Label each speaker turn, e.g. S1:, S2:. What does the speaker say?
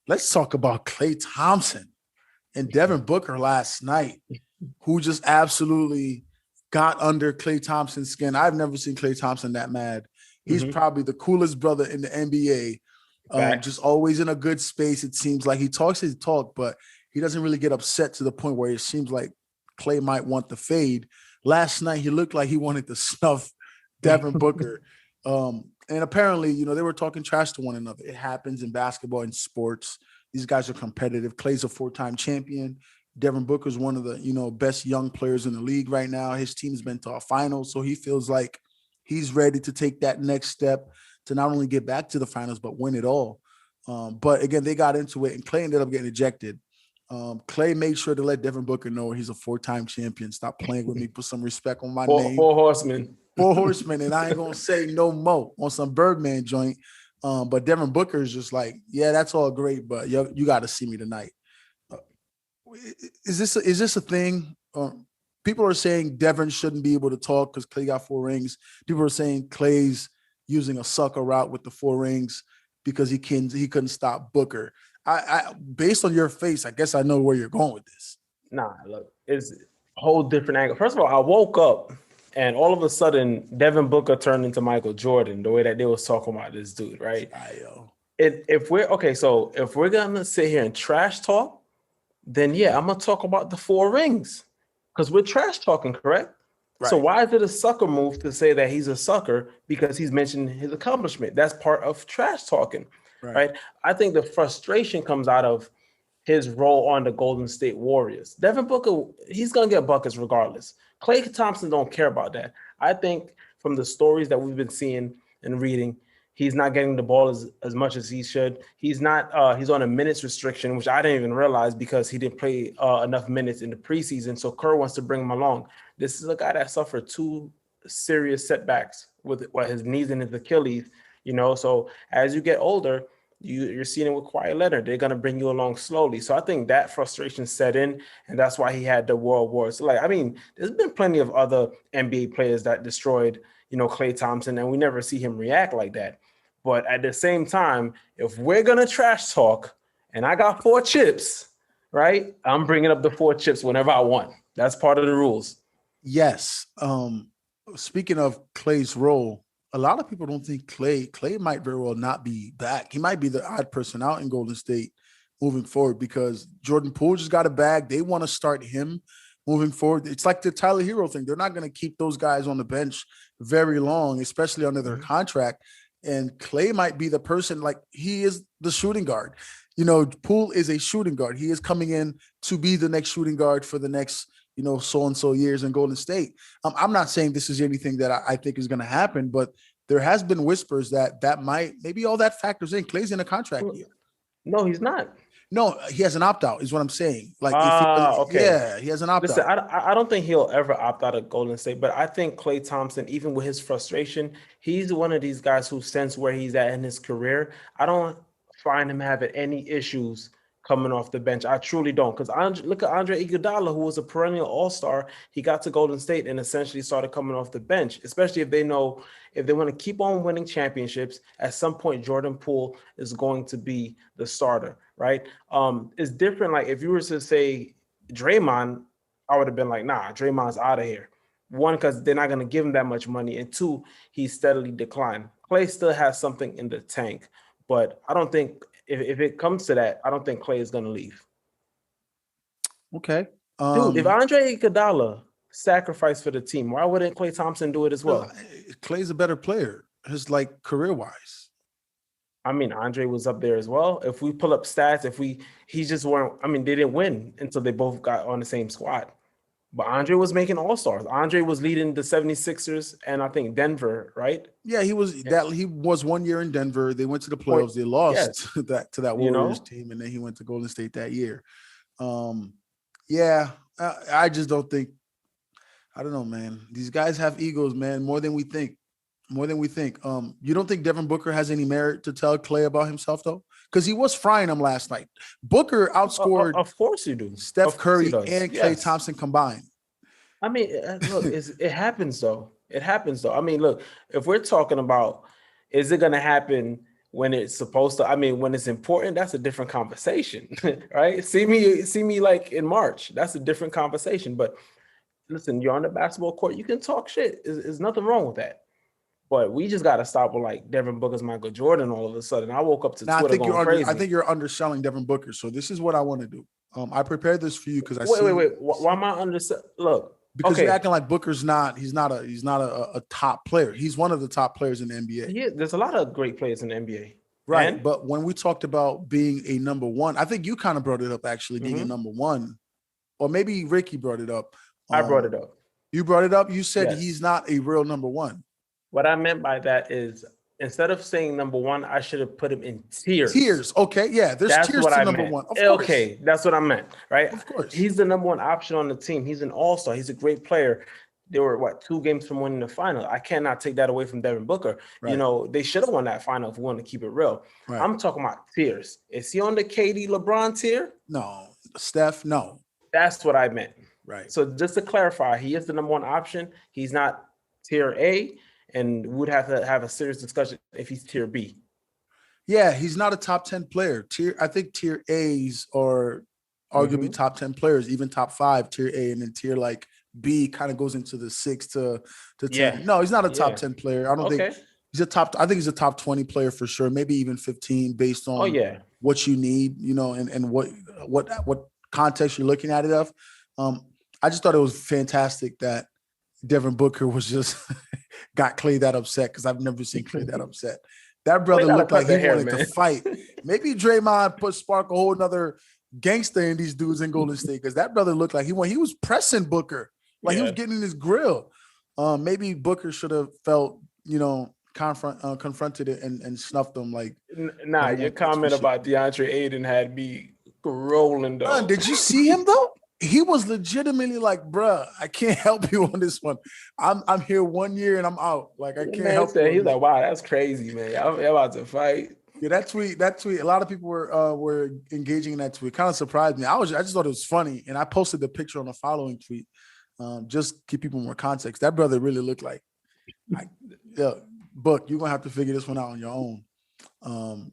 S1: let's talk about Klay Thompson and Devin Booker last night, who just absolutely got under Klay Thompson's skin. I've never seen Klay Thompson that mad. He's probably the coolest brother in the NBA. Just always in a good space. It seems like he talks his talk, but he doesn't really get upset to the point where it seems like Klay might want the fade. Last night, he looked like he wanted to snuff Devin Booker. And apparently, they were talking trash to one another. It happens in basketball and sports. These guys are competitive. Klay's a 4-time champion. Devin Booker is one of the, best young players in the league right now. His team's been to a final, so he feels like he's ready to take that next step to not only get back to the finals, but win it all. But again, they got into it, and Klay ended up getting ejected. Klay made sure to let Devin Booker know he's a 4-time champion. Stop playing with me. Put some respect on my name.
S2: Four horsemen.
S1: 4 horsemen, and I ain't going to say no more on some Birdman joint. But Devin Booker is just like, yeah, that's all great, but you got to see me tonight. Is this a thing? People are saying Devin shouldn't be able to talk because Klay got 4 rings. People are saying Klay's using a sucker route with the 4 rings because he couldn't stop Booker. I based on your face, I guess I know where you're going with this.
S2: Nah, look, it's a whole different angle. First of all, I woke up and all of a sudden Devin Booker turned into Michael Jordan, the way that they was talking about this dude, right? If we're gonna sit here and trash talk, then yeah, I'm gonna talk about the 4 rings because we're trash talking, correct? Right. So why is it a sucker move to say that he's a sucker because he's mentioned his accomplishment? That's part of trash talking, right? I think the frustration comes out of his role on the Golden State Warriors. Devin Booker, he's gonna get buckets regardless. Klay Thompson don't care about that. I think from the stories that we've been seeing and reading, he's not getting the ball as much as he should. He's not. He's on a minutes restriction, which I didn't even realize because he didn't play enough minutes in the preseason. So Kerr wants to bring him along. This is a guy that suffered 2 serious setbacks with his knees and his Achilles. So as you get older, you're seeing it with Kawhi Leonard. They're gonna bring you along slowly. So I think that frustration set in, and that's why he had the World War. So there's been plenty of other NBA players that destroyed, Klay Thompson, and we never see him react like that. But at the same time, if we're going to trash talk and I got 4 chips, right, I'm bringing up the 4 chips whenever I want. That's part of the rules.
S1: Yes. Speaking of Klay's role, a lot of people don't think Klay might very well not be back. He might be the odd person out in Golden State moving forward because Jordan Poole just got a bag. They want to start him moving forward. It's like the Tyler Hero thing. They're not going to keep those guys on the bench very long, especially under their contract. And Klay might be the person, like he is the shooting guard. Poole is a shooting guard. He is coming in to be the next shooting guard for the next, so-and-so years in Golden State. I'm not saying this is anything that I think is going to happen, but there has been whispers that might, maybe all that factors in. Klay's in a contract year.
S2: No, he's not.
S1: No, he has an opt-out is what I'm saying.
S2: Okay.
S1: Yeah, he has an opt-out.
S2: Listen, I don't think he'll ever opt out of Golden State, but I think Klay Thompson, even with his frustration, he's one of these guys who sense where he's at in his career. I don't find him having any issues coming off the bench. I truly don't, because look at Andre Iguodala, who was a perennial all-star. He got to Golden State and essentially started coming off the bench, especially if they want to keep on winning championships. At some point, Jordan Poole is going to be the starter, right? It's different. Like if you were to say Draymond, I would have been like, nah, Draymond's out of here. 1, because they're not going to give him that much money, and 2, he's steadily declined. Klay still has something in the tank, but I don't think if it comes to that, I don't think Klay is going to leave.
S1: Okay.
S2: Dude, if Andre Iguodala sacrificed for the team, why wouldn't Klay Thompson do it as well?
S1: Klay's a better player, just like career-wise.
S2: I mean, Andre was up there as well. If we pull up stats, they didn't win until they both got on the same squad. But Andre was making all-stars. Andre was leading the 76ers and I think Denver, right?
S1: Yeah, he was 1 year in Denver. They went to the playoffs. They lost to that Warriors team, and then he went to Golden State that year. I just don't think – I don't know, man. These guys have egos, man, more than we think. You don't think Devin Booker has any merit to tell Klay about himself, though? Because he was frying him last night. Booker outscored
S2: of course you do.
S1: Steph Curry and Klay Thompson combined.
S2: I mean, look, it happens, though. I mean, look, if we're talking about is it going to happen when it's supposed to, I mean, when it's important, that's a different conversation, right? See me like in March, that's a different conversation. But listen, you're on the basketball court, you can talk shit. There's nothing wrong with that. But we just got to stop with like Devin Booker's Michael Jordan all of a sudden. I woke up to
S1: now,
S2: Twitter going crazy.
S1: I think you're underselling Devin Booker. So this is what I want to do. I prepared this for you because
S2: wait. Why am I underselling? Look,
S1: because you're acting like Booker's not. He's not a top player. He's one of the top players in the NBA.
S2: Yeah, there's a lot of great players in the NBA.
S1: Right.
S2: And?
S1: But when we talked about being a number one, I think you kind of brought it up actually, being a number one, or maybe Ricky brought it up.
S2: I brought it up.
S1: You brought it up. You said he's not a real number one.
S2: What I meant by that is instead of saying number one, I should have put him in tiers.
S1: Tiers. Okay. Yeah. There's tiers to number one. Of course.
S2: Okay. That's what I meant. Right.
S1: Of course.
S2: He's the number one option on the team. He's an all-star. He's a great player. They were 2 games from winning the final. I cannot take that away from Devin Booker. Right. You know, they should have won that final if we want to keep it real. Right. I'm talking about tiers. Is he on the KD LeBron tier?
S1: No. Steph, no.
S2: That's what I meant.
S1: Right.
S2: So just to clarify, he is the number one option. He's not tier A, and would have to have a serious discussion if he's tier B.
S1: Yeah, he's not a top 10 player. I think tier A's are arguably top 10 players, even top 5, tier A, and then tier like B kind of goes into the 6 to 10. Yeah. No, he's not a top 10 player. I don't think he's a top. I think he's a top 20 player for sure, maybe even 15 based on what you need, you know, and what context you're looking at it of. I just thought it was fantastic that Devin Booker was just got Klay that upset, because I've never seen Klay that upset. That brother looked like he wanted to fight. Maybe Draymond spark a whole nother gangster in these dudes in Golden State, because that brother looked like he was pressing Booker, like he was getting in his grill. Maybe Booker should have felt, you know, confronted it and snuffed him. Like,
S2: nah, your comment about DeAndre Ayton had me rolling though.
S1: Did you see him though? He was legitimately like, bruh, I can't help you on this one. I'm here 1 year and I'm out. Like, I can't help you.
S2: He's like, wow, that's crazy, man. I'm about to fight.
S1: Yeah, that tweet. A lot of people were engaging in that tweet. Kind of surprised me. I just thought it was funny, and I posted the picture on the following tweet. Just give people more context. That brother really looked like Book, you're gonna have to figure this one out on your own.